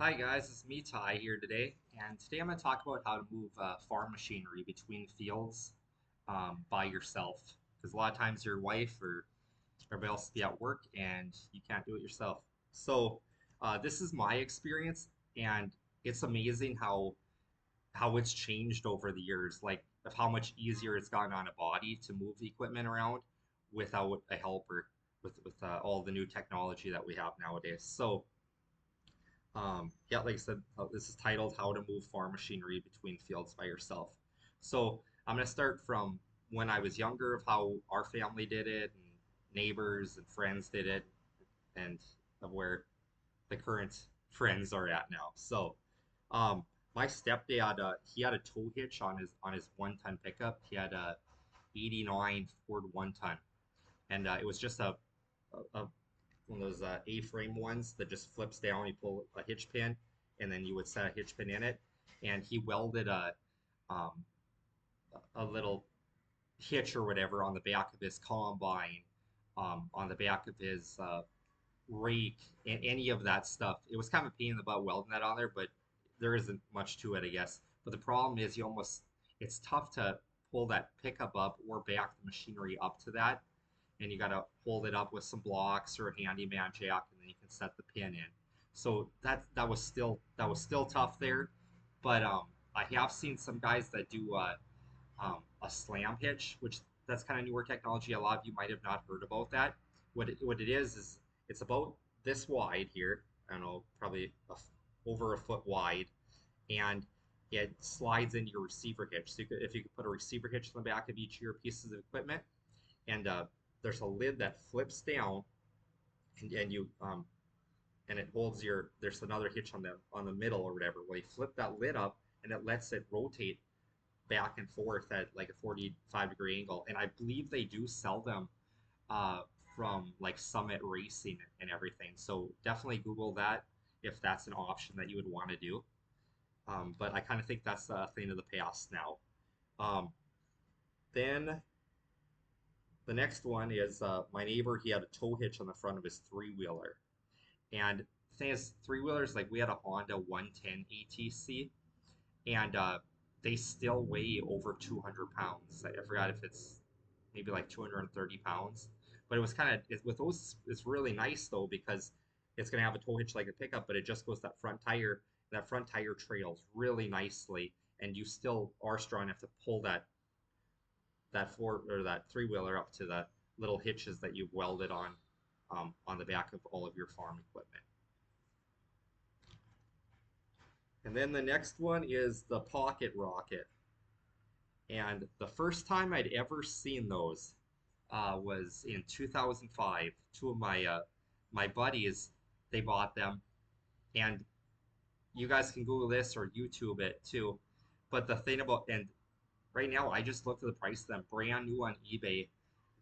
Hi guys, it's me Ty here today, and today I'm going to talk about how to move farm machinery between fields by yourself. Because a lot of times your wife or everybody else will be at work and you can't do it yourself. So this is my experience, and it's amazing how it's changed over the years, like of how much easier it's gotten on a body to move the equipment around without a helper with all the new technology that we have nowadays. Yeah, like I said, this is titled How to Move Farm Machinery Between Fields by Yourself. So I'm going to start from when I was younger of how our family did it and neighbors and friends did it and of where the current friends are at now. Um, my stepdad, he had a tow hitch on his 1 ton pickup. He had a 89 Ford 1 ton, and it was just a one of those A-frame ones that just flips down. You pull a hitch pin, and then you would set a hitch pin in it. And he welded um, a little hitch or whatever on the back of his combine, on the back of his rake, and any of that stuff. It was kind of a pain in the butt welding that on there, but there isn't much to it, I guess. But the problem is it's tough to pull that pickup up or back the machinery up to that, and you got to hold it up with some blocks or a handyman jack, and then you can set the pin in. So that was still tough there, but I have seen some guys that do a slam hitch, which that's kind of newer technology. A lot of you might have not heard about that. What it is it's about this wide here. I don't know, probably over a foot wide, and it slides into your receiver hitch. So if you could put a receiver hitch in the back of each of your pieces of equipment, and there's a lid that flips down, and you and it holds your. There's another hitch on the middle or whatever. Well, you flip that lid up, and it lets it rotate back and forth at like a 45-degree angle. And I believe they do sell them uh, from like Summit Racing and everything. So definitely Google that if that's an option that you would want to do. But I kind of think that's a thing of the past now. Um, then the next one is my neighbor. He had a tow hitch on the front of his three-wheeler. And the thing is, three-wheelers, like we had a Honda 110 ATC, and they still weigh over 200 pounds. I forgot if it's maybe like 230 pounds. But it was kind of, with those, it's really nice though, because it's going to have a tow hitch like a pickup, but it just goes that front tire. That front tire trails really nicely, and you still are strong enough to pull that four or that three wheeler up to the little hitches that you've welded on the back of all of your farm equipment. And then the next one is the pocket rocket. And the first time I'd ever seen those was in 2005. Two of my buddies, they bought them, and you guys can Google this or YouTube it too. But the thing about, and right now I just looked at the price of them, brand new on eBay.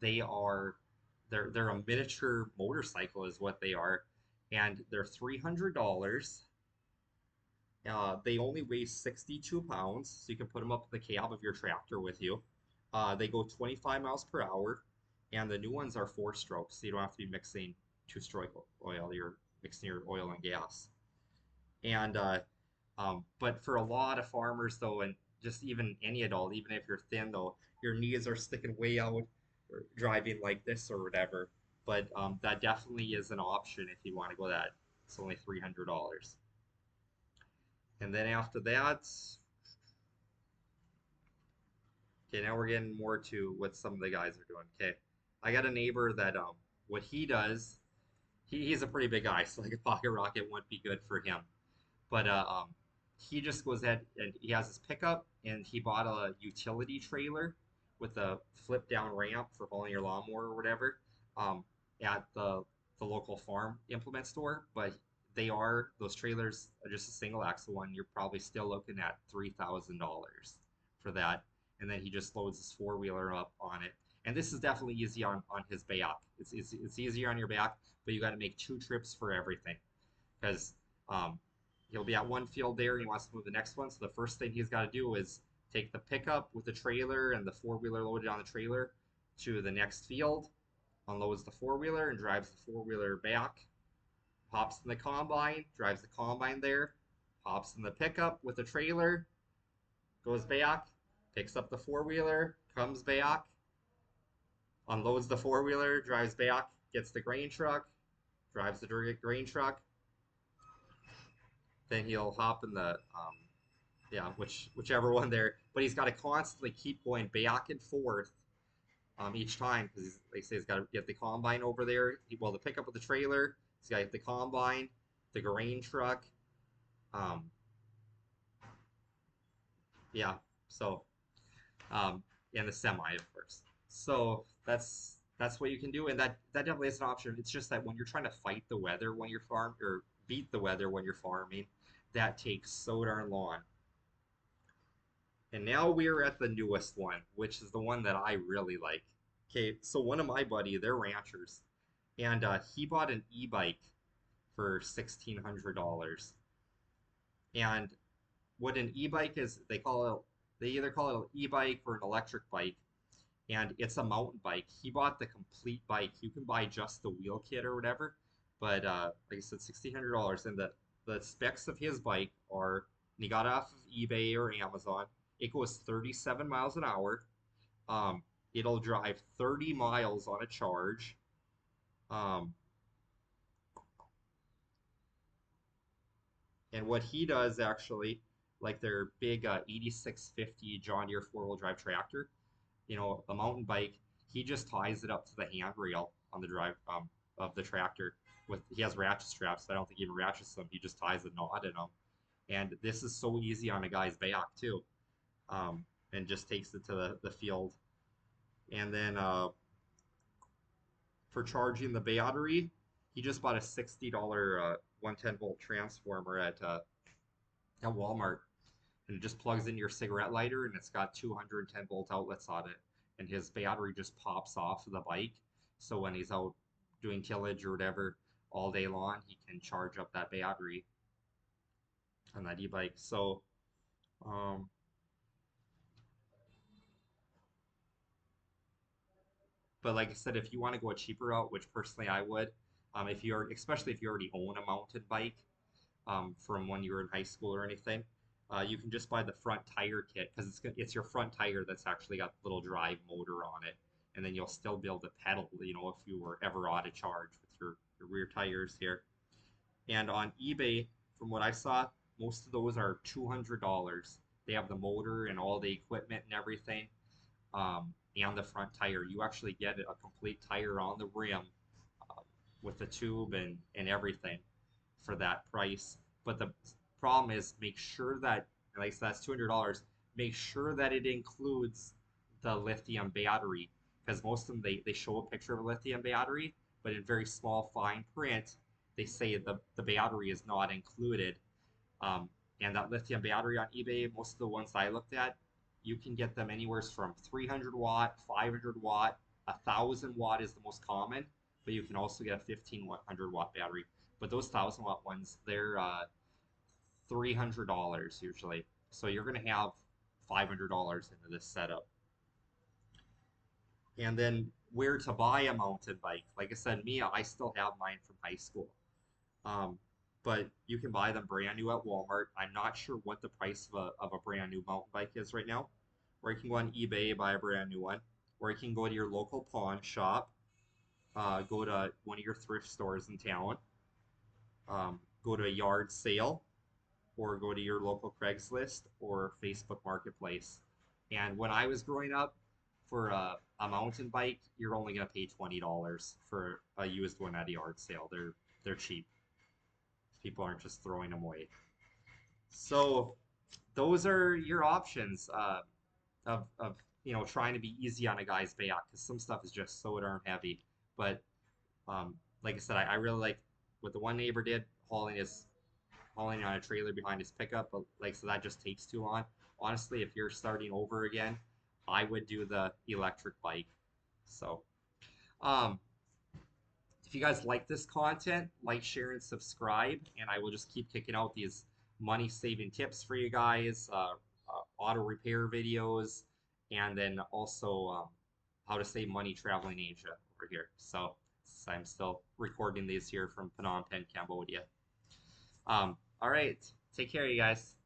They are they're a miniature motorcycle is what they are, and they're $300. They only weigh 62 pounds, so you can put them up in the cab of your tractor with you. They go 25 miles per hour, and the new ones are four strokes, so you don't have to be mixing two-stroke oil. You're mixing your oil and gas. And but for a lot of farmers though, and just even any adult, even if you're thin though, your knees are sticking way out or driving like this or whatever. But that definitely is an option if you want to go that. It's only $300. And then after that, okay, now we're getting more to what some of the guys are doing. Okay, I got a neighbor that what he does, he's a pretty big guy, so like a pocket rocket wouldn't be good for him. But he just goes ahead and he has his pickup, and he bought a utility trailer with a flip down ramp for hauling your lawnmower or whatever um, at the local farm implement store. But those trailers are just a single axle one. You're probably still looking at $3,000 for that. And then he just loads his four wheeler up on it. And this is definitely easy on his back. It's easier on your back, but you got to make two trips for everything because um, he'll be at one field there and he wants to move the next one. So the first thing he's got to do is take the pickup with the trailer and the four wheeler loaded on the trailer to the next field, unloads the four wheeler and drives the four wheeler back hops in the combine, drives the combine there, hops in the pickup with the trailer, goes back, picks up the four-wheeler, comes back, unloads the four-wheeler, drives back, gets the grain truck, drives the grain truck. Then he'll hop in the yeah, whichever one there. But he's got to constantly keep going back and forth each time because they say he's got to get the combine over there. Well, the pickup with the trailer, he's got to get the combine, the grain truck. Um, yeah, so and the semi, of course. So that's what you can do, and that definitely is an option. It's just that when you're trying to fight the weather when you're farm or beat the weather when you're farming, that takes so darn long. And now we're at the newest one, which is the one that I really like. Okay, so one of my buddy, they're ranchers, and he bought an e-bike for $1,600. And what an e-bike is, they either call it an e-bike or an electric bike, and it's a mountain bike. He bought the complete bike. You can buy just the wheel kit or whatever, but like I said, $1,600. And the specs of his bike are, and he got it off of eBay or Amazon. It goes 37 miles an hour. Um, it'll drive 30 miles on a charge. Um, and what he does actually, like their big 8650 John Deere four-wheel drive tractor, a mountain bike, he just ties it up to the handrail on the drive of the tractor. He has ratchet straps, but I don't think he even ratchets them. He just ties a knot in them, and this is so easy on a guy's back too, and just takes it to the field. And then for charging the battery, he just bought a $60 110-volt transformer at Walmart, and it just plugs in your cigarette lighter, and it's got 210-volt outlets on it, and his battery just pops off of the bike. So when he's out doing tillage or whatever all day long, he can charge up that battery on that e-bike. So um, but like I said, if you want to go a cheaper route, which personally I would, if you're especially if you already own a mountain bike, from when you were in high school or anything. You can just buy the front tire kit because it's your front tire that's actually got the little drive motor on it, and then you'll still be able to pedal. If you were ever out of charge with your rear tires here. And on eBay, from what I saw, most of those are $200. They have the motor and all the equipment and everything, and the front tire. You actually get a complete tire on the rim with the tube and everything for that price. But the problem is make sure that, like that's $200, make sure that it includes the lithium battery because most of them they show a picture of a lithium battery, but in very small fine print they say the battery is not included. Um, and that lithium battery on eBay, most of the ones I looked at, you can get them anywhere from 300 watt, 500 watt, 1,000 watt is the most common, but you can also get a 1,500 watt battery. But those 1,000 watt ones, they're $300 usually. So you're going to have $500 into this setup. And then where to buy a mountain bike? Like I said, Mia, I still have mine from high school. Um, but you can buy them brand new at Walmart. I'm not sure what the price of a brand new mountain bike is right now. Or you can go on eBay, buy a brand new one. Or you can go to your local pawn shop, go to one of your thrift stores in town, go to a yard sale, or go to your local Craigslist or Facebook Marketplace. And when I was growing up, for a mountain bike, you're only gonna pay $20 for a used one at a yard sale. They're cheap. People aren't just throwing them away. So those are your options of trying to be easy on a guy's back because some stuff is just so darn heavy. But like I said, I really like what the one neighbor did, hauling on a trailer behind his pickup. But like so that just takes too long. Honestly, if you're starting over again, I would do the electric bike. So um, if you guys like this content, like, share, and subscribe, and I will just keep kicking out these money saving tips for you guys, auto repair videos, and then also how to save money traveling Asia over here. So since I'm still recording these here from Phnom Penh, Cambodia. All right. Take care, you guys.